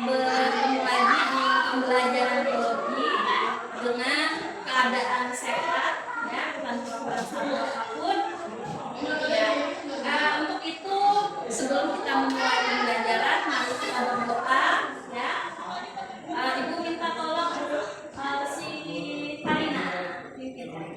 bertemu lagi di pembelajaran biologi dengan keadaan sehat ya, tanpa perasaan apapun ya. Untuk itu sebelum kita memulai pembelajaran mari kita berdoa ya. Ibu minta tolong si Karina pimpin.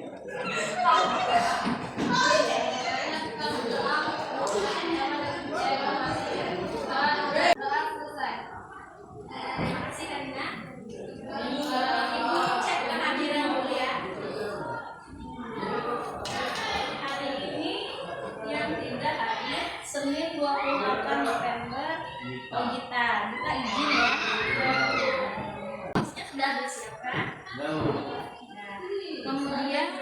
Senin 28 November kita izin ya. Sudah disiapkan. Nah, kemudian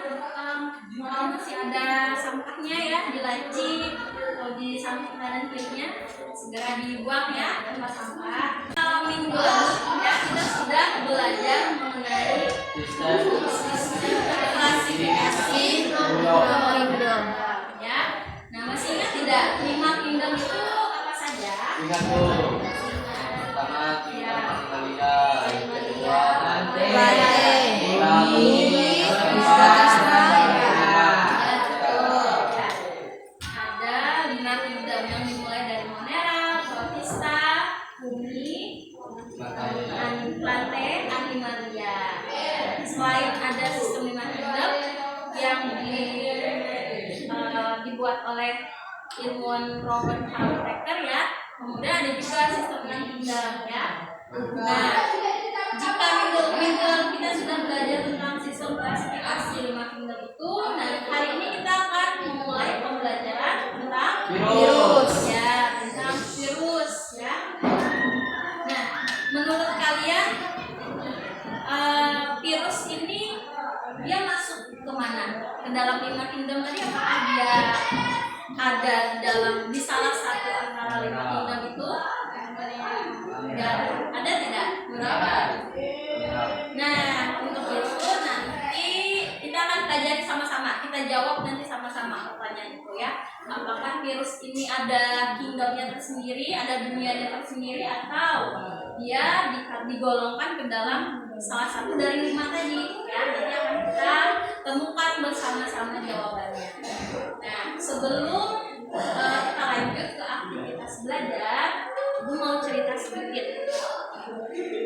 masih ada sampahnya ya di laci atau di samping kanan kirinya, segera dibuang ya tempat sampah. Minggu lalu ya kita sudah belajar mengenai klasifikasi kingdom ya. Nah, masih ingat tidak 5 kingdom itu apa saja? Ingat tuh. Pertama kingdom Animalia, yang kedua Plantae, bumi, ada 5 kingdom yang dimulai dari Monera, Protista, bumi, Plantae, Animalia. Selain ada sistem 5 kingdom yang dibuat oleh ilmuwan Robert Halfrecker ya, kemudian ada juga sistem 6 kingdom ya. Nah, jika minggu kita sudah belajar tentang sistem klasifikasi 5 kingdom itu, nah hari ini kita akan memulai pembelajaran tentang virus ya, tentang virus ya. Nah, menurut kalian virus ini dia masuk kemana? Ke dalam 5 kingdom tadi, apakah dia ada di salah satu antara 5 kingdom itu? Ada tidak? Berapa? Nah, untuk itu nanti kita akan pelajari sama-sama. Kita jawab nanti sama-sama pertanyaan itu ya. Apakah virus ini ada kingdomnya tersendiri, ada dunianya tersendiri, atau dia digolongkan ke dalam salah satu dari 5 tadi ya. Nanti akan kita temukan bersama-sama jawabannya. Nah, sebelum kita lanjut ke aktivitas belajar, Ibu mau cerita sedikit.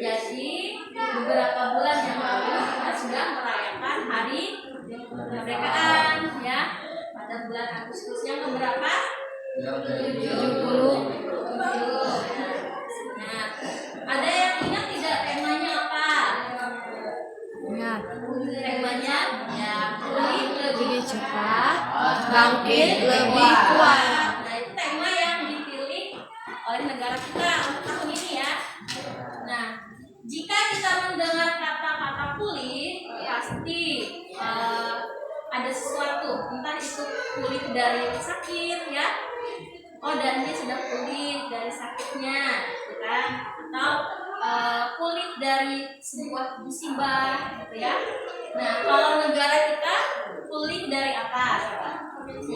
Jadi beberapa bulan yang lalu kita sudah merayakan hari kemerdekaan ya, pada bulan Agustus yang keberapa? 70. Nah, ada yang ingat tidak temanya apa? Ingat. Temanya ya, pulih lebih cepat, bangkit lebih kuat. Nah, itu tema yang dipilih oleh negara kita untuk tahun ini ya. Nah, jika kita mendengar kata-kata pulih, pasti ada sesuatu, entah itu pulih dari sakit ya. Oh, dan dia sudah pulih dari sakitnya, gitu kan? Atau pulih dari sebuah musibah, gitu ya. Nah, kalau negara kita pulih dari apa? Kita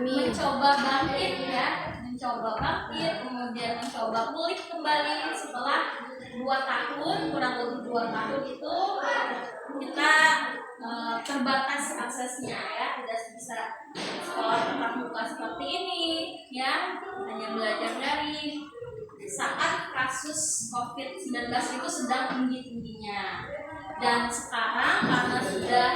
mencoba bangkit ya, kemudian mencoba pulih kembali setelah 2 tahun, kurang lebih 2 tahun itu kita terbatas aksesnya ya, tidak bisa sekolah tatap muka seperti ini ya, hanya belajar daring saat kasus COVID-19 itu sedang tinggi-tingginya. Dan sekarang karena sudah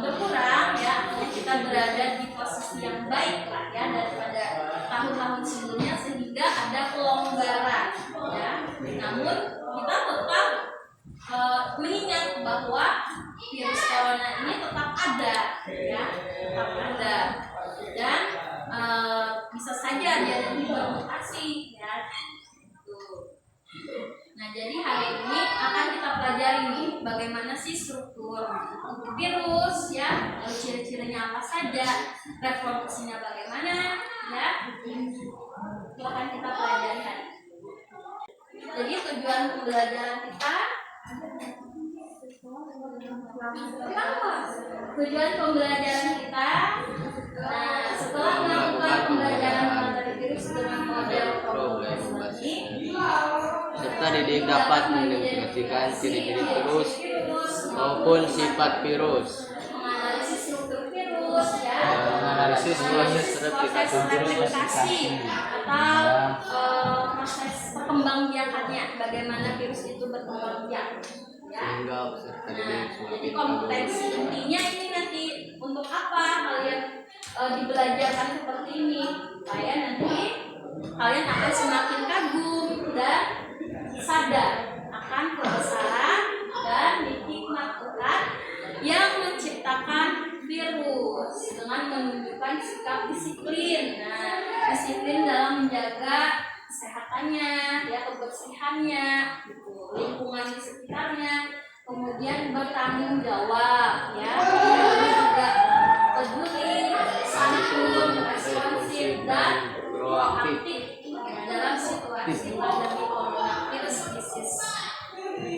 berkurang ya, kita berada di posisi yang baik lah ya daripada tahun-tahun sebelumnya, sehingga ada pelonggaran ya. Namun kita tetap mengingat bahwa virus corona ini tetap ada ya, dan bisa saja dia bermutasi ya. Nah, jadi hari ini akan kita pelajari nih bagaimana sih struktur virus ya, lalu ciri-cirinya apa saja, reproduksinya bagaimana ya. Itu akan kita pelajari hari ini. Jadi tujuan pembelajaran kita, setelah melakukan pembelajaran materi virus dengan model problem serta didik dapat mengidentifikasikan ciri-ciri virus maupun sifat virus, menganalisis struktur virus ya, menganalisis proses proses replikasi atau proses perkembangbiakannya, bagaimana virus itu berkembang biak ya. sehingga peserta didik Jadi semakin kompetensi intinya ini nanti untuk apa kalian dibelajarkan seperti ini, supaya nanti kalian akan semakin kagum dan sadar akan kebesaran dan hikmat Tuhan yang menciptakan virus dengan menunjukkan sikap disiplin. Nah, disiplin dalam menjaga kesehatannya, ya, kebersihannya, gitu, lingkungan di sekitarnya, kemudian bertanggung jawab, ya, kemudian juga peduli, santun, responsif, dan proaktif dalam situasi pandemi coronavirus disease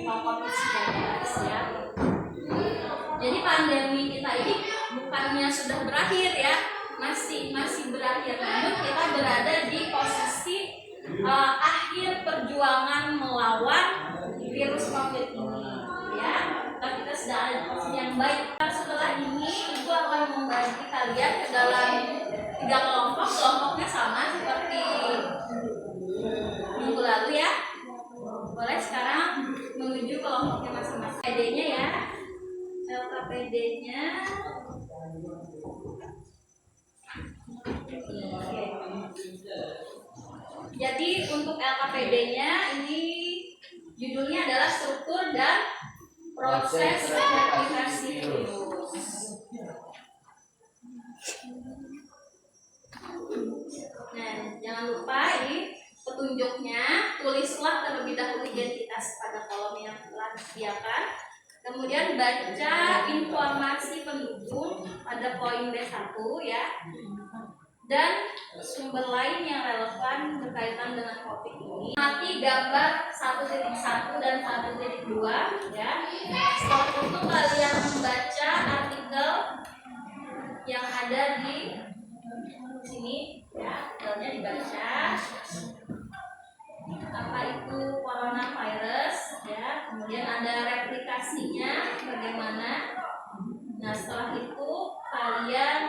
COVID-19 ya. Jadi pandemi kita ini bukannya sudah berakhir ya, masih berakhir, namun kita berada di posisi akhir perjuangan melawan virus COVID ini ya. Kita sedang ada di posisi yang baik. Setelah ini Ibu akan membagi kalian ke dalam 3 kelompok. Kelompoknya sama seperti minggu lalu ya. Boleh sekarang menuju kelompoknya masing-masing. PD-nya ya, LKPD-nya. Oke. Jadi untuk LKPD-nya ini judulnya adalah struktur dan proses replikasi virus. Nah, jangan lupa ini petunjuknya, tulislah terlebih dahulu identitas pada kolom yang telah disediakan. Kemudian baca informasi pendukung pada poin B1 ya. Dan sumber lain yang relevan berkaitan dengan topik ini. Mati gambar 1.1 dan 1.2 ya. Setelah itu kalian membaca artikel yang ada di sini ya, artikelnya dibaca. Apa itu coronavirus ya, kemudian ada replikasinya bagaimana. Nah, setelah itu kalian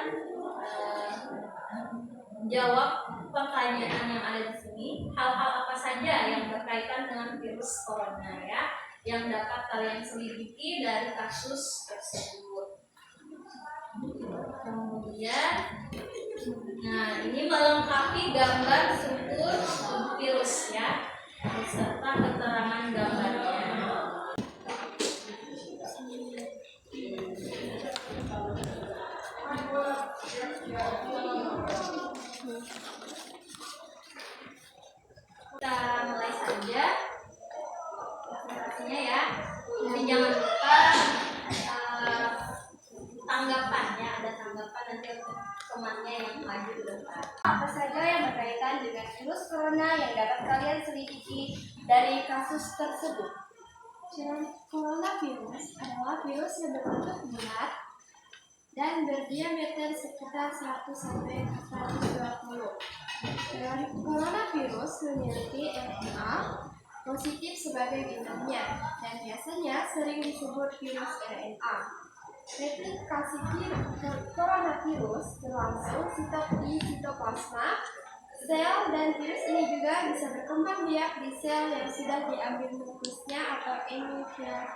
jawab pertanyaan yang ada di sini. Hal-hal apa saja yang berkaitan dengan virus corona ya, yang dapat kalian selidiki dari kasus tersebut. Kemudian, nah ini melengkapi gambar struktur virus ya, beserta keterangan gambarnya. Kita mulai saja presentasinya ya. Jadi jangan lupa tanggapannya, ada tanggapan nanti untuk temannya yang maju ke depan. Apa saja yang berkaitan dengan virus corona yang dapat kalian selidiki dari kasus tersebut? Coronavirus adalah virus yang berbentuk bulat dan berdiameter sekitar 100 sampai 120. Coronavirus memiliki RNA positif sebagai bintangnya dan biasanya sering disebut virus RNA. Replikasi coronavirus berlangsung di sitoplasma sel, dan virus ini juga bisa berkembang biak di sel yang sudah diambil nukleusnya atau endophilus.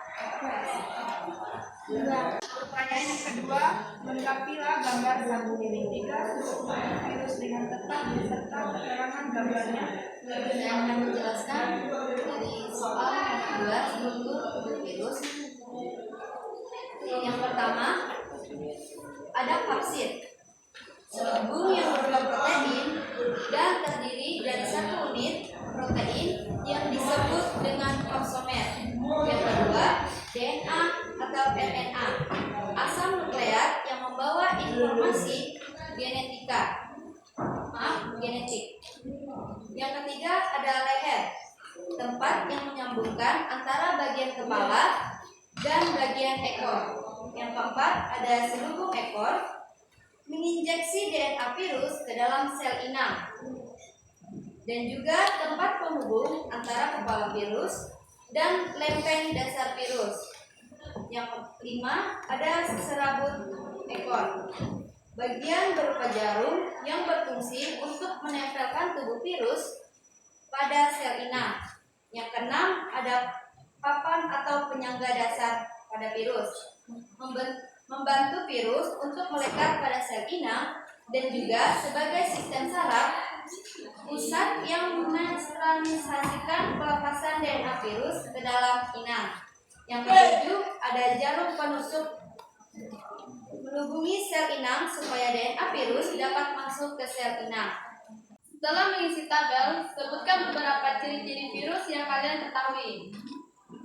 Pertanyaan yang kedua, lengkapilah gambar 1.3 struktur virus dengan tetap beserta keterangan gambarnya. Saya akan menjelaskan dari soal yang kedua, struktur virus. Yang pertama, ada kapsid, selubung yang berupa protein dan terdiri dari satu unit protein yang disebut dengan kromosomer. Yang kedua, DNA atau RNA, asam nukleat yang membawa informasi genetik. Yang ketiga, ada leher, tempat yang menyambungkan antara bagian kepala dan bagian ekor. Yang keempat, ada selubung ekor menginjeksi DNA virus ke dalam sel inang. dan juga tempat penghubung antara kepala virus dan lempeng dasar virus. Yang kelima, ada serabut ekor. Bagian berupa jarum yang berfungsi untuk menempelkan tubuh virus pada sel inang. Yang keenam, ada papan atau penyangga dasar pada virus, membantu virus untuk melekat pada sel inang, dan juga sebagai sistem saraf pusat yang mentransmisikan pelepasan DNA virus ke dalam inang. Yang ketujuh, ada jarum penusuk menghubungi sel inang supaya DNA virus dapat masuk ke sel inang. Setelah mengisi tabel, sebutkan beberapa ciri-ciri virus yang kalian ketahui.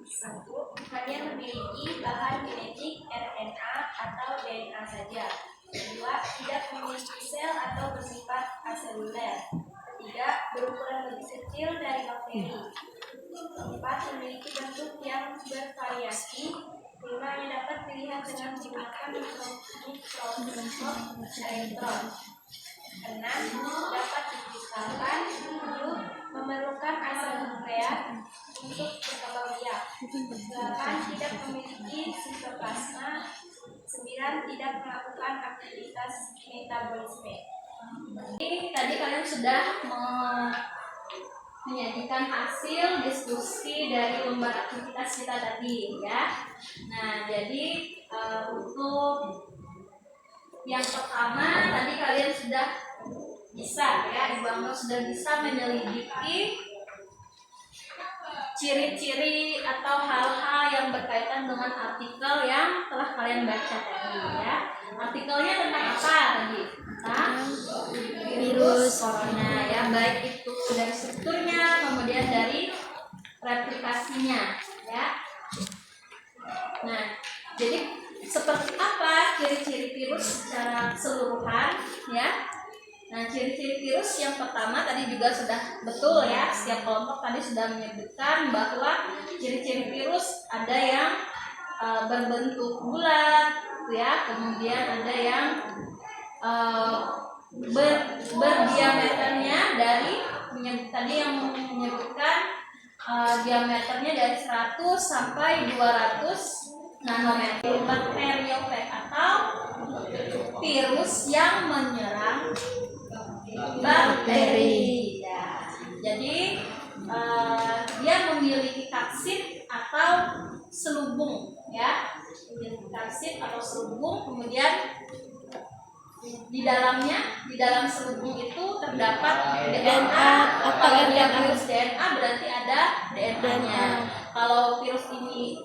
1. Hanya memiliki bahan genetik RNA atau DNA saja. 2. Tidak memiliki sel atau bersifat aseluler. 3. Berukuran lebih kecil dari bakteri. 4. Memiliki bentuk yang bervariasi. 5. Yang dapat dilihat dengan menggunakan mikroskop elektron. 6. Dapat dikristalkan. 7. Memerlukan asam nukleat untuk berkembang biak. 8. Tidak memiliki sitoplasma. 9. Tidak melakukan aktivitas metabolisme. Ini tadi kalian sudah menyajikan hasil diskusi dari lembar aktivitas kita tadi ya. Nah, jadi untuk yang pertama tadi kalian sudah bisa ya, Ibu Angga sudah bisa menyelidiki ciri-ciri atau hal-hal yang berkaitan dengan artikel yang telah kalian baca tadi ya. Artikelnya tentang apa tadi? Tentang virus corona ya, baik itu dari strukturnya kemudian dari replikasinya ya. Nah, jadi seperti apa ciri-ciri virus secara keseluruhan ya? Nah, ciri-ciri virus yang pertama tadi juga sudah betul ya, setiap kelompok tadi sudah menyebutkan bahwa ciri-ciri virus ada yang berbentuk bulat ya, kemudian ada yang berdiameternya dari tadi yang menyebutkan diameternya dari 100 sampai 200 nanometer. Bakteriofag atau virus yang menyerang bakteri. Ya. Jadi dia memiliki kapsid atau selubung ya, memiliki kapsid atau selubung. Kemudian di dalam selubung itu terdapat DNA atau virus DNA, berarti ada DNA-nya. Kalau virus ini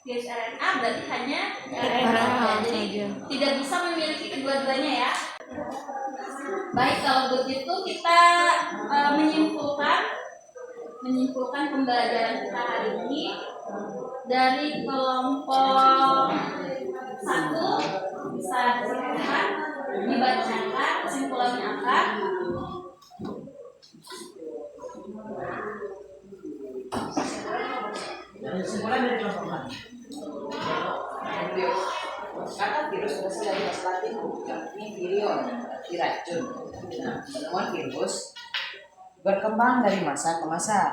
virus RNA berarti hanya RNA. Jadi tidak bisa memiliki kedua-duanya ya. Baik, kalau begitu kita menyimpulkan pembelajaran kita hari ini dari kelompok 1 bisa disimpulkan, dibacakan kesimpulannya apa? Kesimpulan dari kelompok mana? Kata virus berasal dari bahasa Latin, yakni virion, diracun. Nah, penemuan virus berkembang dari masa ke masa,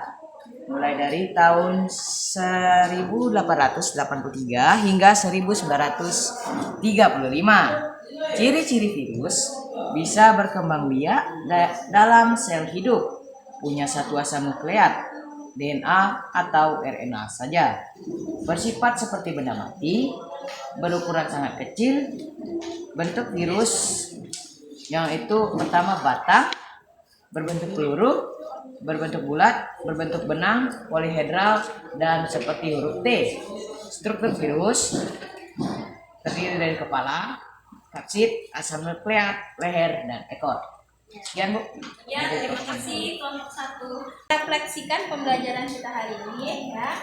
mulai dari tahun 1883 hingga 1935. Ciri-ciri virus bisa berkembang biak dalam sel hidup, punya satu asam nukleat, DNA atau RNA saja, bersifat seperti benda mati, berukuran sangat kecil. Bentuk virus yang itu pertama batang, berbentuk peluru, berbentuk bulat, berbentuk benang, polihedral, dan seperti huruf T. Struktur virus terdiri dari kepala, kapsid, asam nukleat, leher, dan ekor. Sekian, Bu. Ya, terima kasih kelompok 1. Refleksikan pembelajaran kita hari ini ya.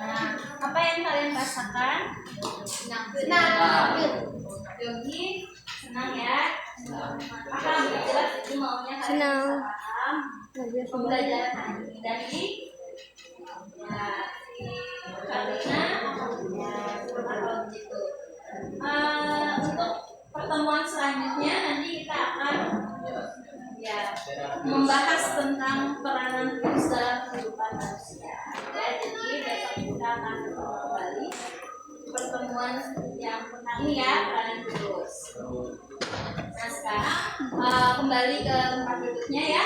Nah, apa yang kalian rasakan? Senang. Yogi, senang ya. Paham, jelas itu maunya kalian Senang. paham pembelajaran hari ini dari ya, Karina ya, atau begitu. Untuk pertemuan selanjutnya nanti kita akan ya membahas tentang peranan virus dalam kehidupan manusia. Ya, jadi besok kita akan ketemu kembali pertemuan yang tentang ini ya, peranan virus. Nah sekarang kembali ke tempat duduknya ya.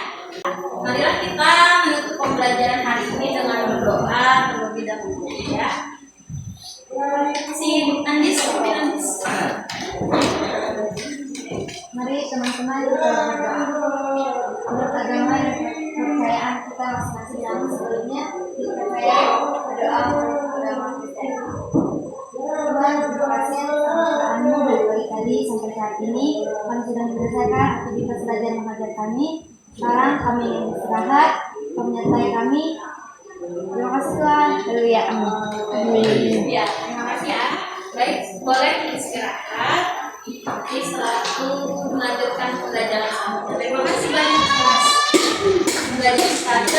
Marilah kita menutup pembelajaran hari ini dengan berdoa terlebih dahulu ya. Si Andis, Andis. Mari teman-teman kita berdoa. Menurut agama dan kepercayaan kita masing-masing dalam sebelumnya kita percaya berdoa menurut agama Kristen. Tuhan, terima kasih atas keberkataanmu dari pagi tadi sampai saat ini. Kami sudah menyelesaikan aktivitas belajar mengajar kami. Sekarang kami ingin beristirahat. Kau menyertai kami. Terima kasih Tuhan. Haleluya. Amin. Ya, terima kasih ya. Baik, boleh istirahat. Nanti setelah itu melanjutkan pembelajaran selanjutnya. Terima kasih banyak atas pembelajaran sekali.